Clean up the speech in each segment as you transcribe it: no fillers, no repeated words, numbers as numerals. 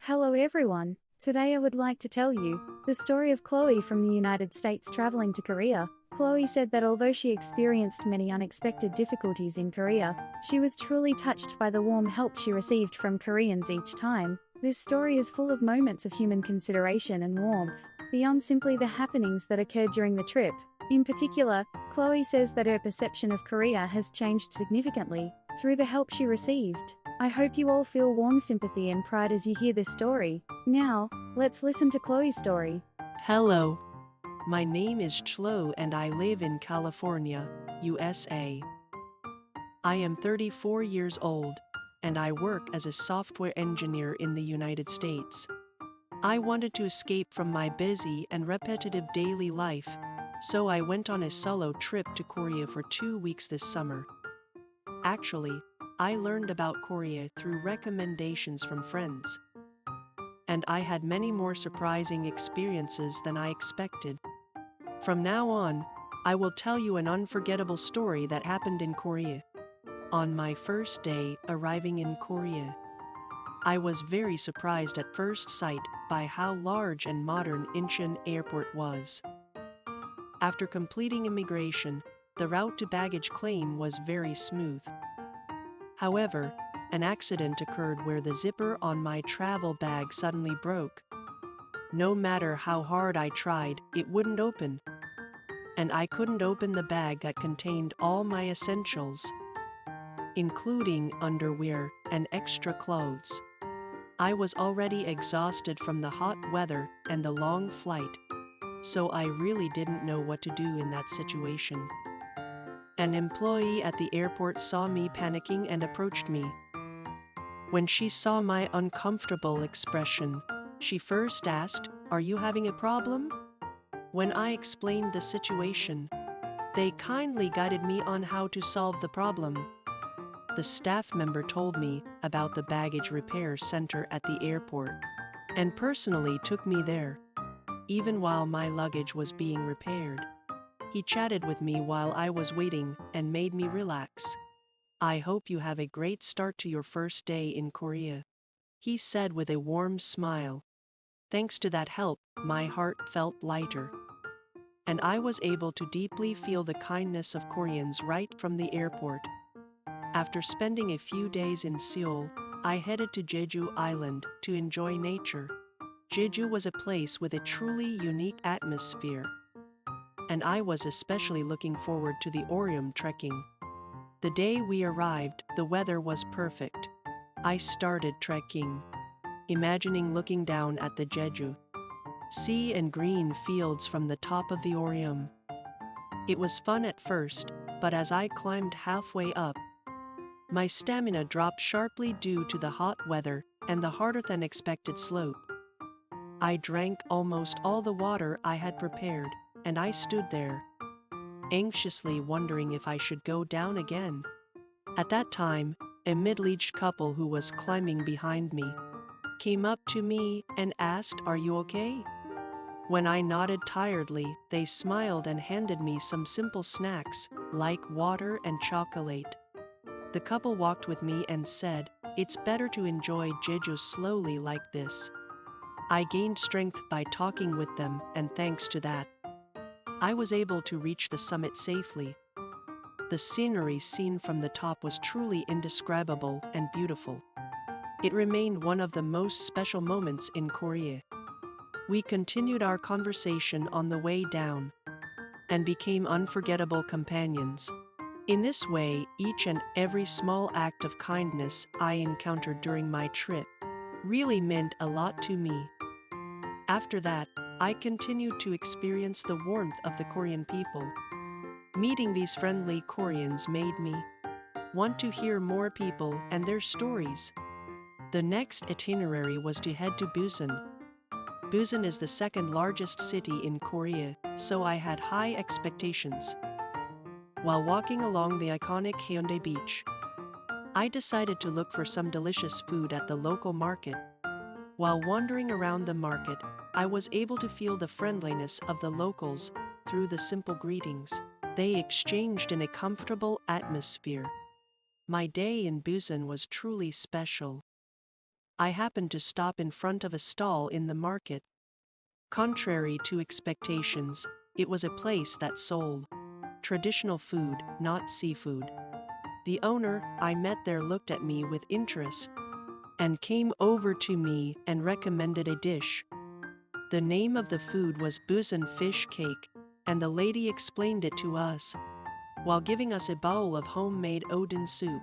Hello everyone. Today I would like to tell you the story of Chloe from the United States traveling to Korea. Chloe said that although she experienced many unexpected difficulties in Korea, she was truly touched by the warm help she received from Koreans each time. This story is full of moments of human consideration and warmth, beyond simply the happenings that occurred during the trip. In particular, Chloe says that her perception of Korea has changed significantly through the help she received. I hope you all feel warm sympathy and pride as you hear this story. Now, let's listen to Chloe's story. Hello. My name is Chlo and I live in California, USA. I am 34 years old, and I work as a software engineer in the United States. I wanted to escape from my busy and repetitive daily life, so I went on a solo trip to Korea for 2 weeks this summer. Actually, I learned about Korea through recommendations from friends. And I had many more surprising experiences than I expected. From now on, I will tell you an unforgettable story that happened in Korea. On my first day arriving in Korea, I was very surprised at first sight by how large and modern Incheon Airport was. After completing immigration, the route to baggage claim was very smooth. However, an accident occurred where the zipper on my travel bag suddenly broke. No matter how hard I tried, it wouldn't open. And I couldn't open the bag that contained all my essentials, including underwear and extra clothes. I was already exhausted from the hot weather and the long flight, so I really didn't know what to do in that situation. An employee at the airport saw me panicking and approached me. When she saw my uncomfortable expression, she first asked, "Are you having a problem?" When I explained the situation, they kindly guided me on how to solve the problem. The staff member told me about the baggage repair center at the airport and personally took me there, even while my luggage was being repaired. He chatted with me while I was waiting and made me relax. "I hope you have a great start to your first day in Korea," he said with a warm smile. Thanks to that help, my heart felt lighter, and I was able to deeply feel the kindness of Koreans right from the airport. After spending a few days in Seoul, I headed to Jeju Island to enjoy nature. Jeju was a place with a truly unique atmosphere, and I was especially looking forward to the Orium trekking. The day we arrived, the weather was perfect. I started trekking, imagining looking down at the Jeju sea and green fields from the top of the Orium. It was fun at first, but as I climbed halfway up, my stamina dropped sharply due to the hot weather and the harder than expected slope. I drank almost all the water I had prepared, and I stood there, anxiously wondering if I should go down again. At that time, a middle-aged couple who was climbing behind me came up to me and asked, "Are you okay?" When I nodded tiredly, they smiled and handed me some simple snacks, like water and chocolate. The couple walked with me and said, "It's better to enjoy Jeju slowly like this." I gained strength by talking with them, and thanks to that, I was able to reach the summit safely. The scenery seen from the top was truly indescribable and beautiful. It remained one of the most special moments in Korea. We continued our conversation on the way down and became unforgettable companions. In this way, each and every small act of kindness I encountered during my trip really meant a lot to me. After that, I continued to experience the warmth of the Korean people. Meeting these friendly Koreans made me want to hear more people and their stories. The next itinerary was to head to Busan. Busan is the second largest city in Korea, so I had high expectations. While walking along the iconic Haeundae Beach, I decided to look for some delicious food at the local market. While wandering around the market, I was able to feel the friendliness of the locals through the simple greetings they exchanged in a comfortable atmosphere. My day in Busan was truly special. I happened to stop in front of a stall in the market. Contrary to expectations, it was a place that sold traditional food, not seafood. The owner I met there looked at me with interest and came over to me and recommended a dish. The name of the food was Busan fish cake, and the lady explained it to us while giving us a bowl of homemade oden soup.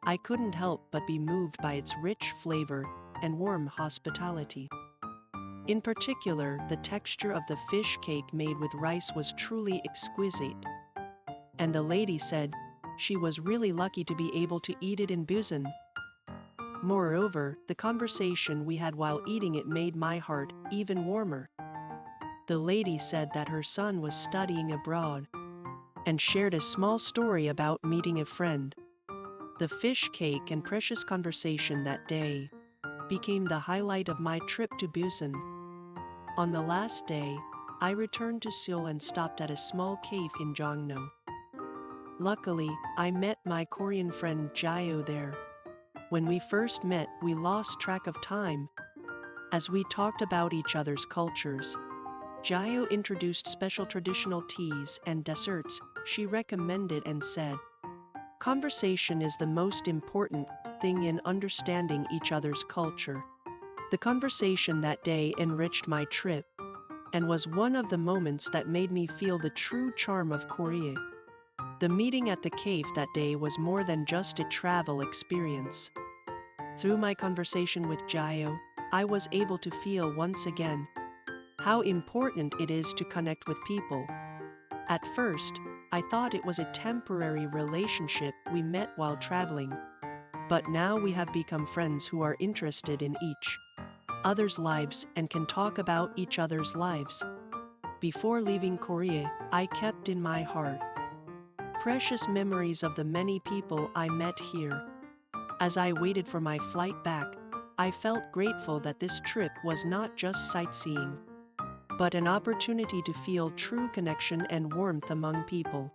I couldn't help but be moved by its rich flavor and warm hospitality. In particular, the texture of the fish cake made with rice was truly exquisite. And the lady said she was really lucky to be able to eat it in Busan. Moreover, the conversation we had while eating it made my heart even warmer. The lady said that her son was studying abroad and shared a small story about meeting a friend. The fish cake and precious conversation that day became the highlight of my trip to Busan. On the last day, I returned to Seoul and stopped at a small cave in Jongno. Luckily, I met my Korean friend Jayo there. When we first met, we lost track of time as we talked about each other's cultures. Jayo introduced special traditional teas and desserts she recommended and said, "Conversation is the most important thing in understanding each other's culture." The conversation that day enriched my trip and was one of the moments that made me feel the true charm of Korea. The meeting at the cave that day was more than just a travel experience. Through my conversation with Jayo, I was able to feel once again how important it is to connect with people. At first, I thought it was a temporary relationship we met while traveling. But now we have become friends who are interested in each other's lives and can talk about each other's lives. Before leaving Korea, I kept in my heart precious memories of the many people I met here. As I waited for my flight back, I felt grateful that this trip was not just sightseeing, but an opportunity to feel true connection and warmth among people.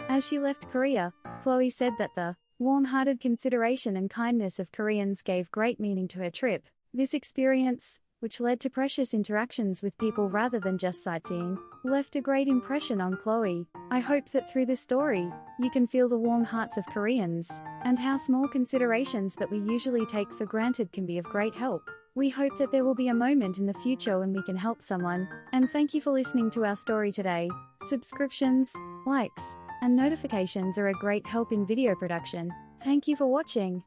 As she left Korea, Chloe said that the warm-hearted consideration and kindness of Koreans gave great meaning to her trip. This experience, which led to precious interactions with people rather than just sightseeing, left a great impression on Chloe. I hope that through this story, you can feel the warm hearts of Koreans, and how small considerations that we usually take for granted can be of great help. We hope that there will be a moment in the future when we can help someone, and thank you for listening to our story today. Subscriptions, likes, and notifications are a great help in video production. Thank you for watching.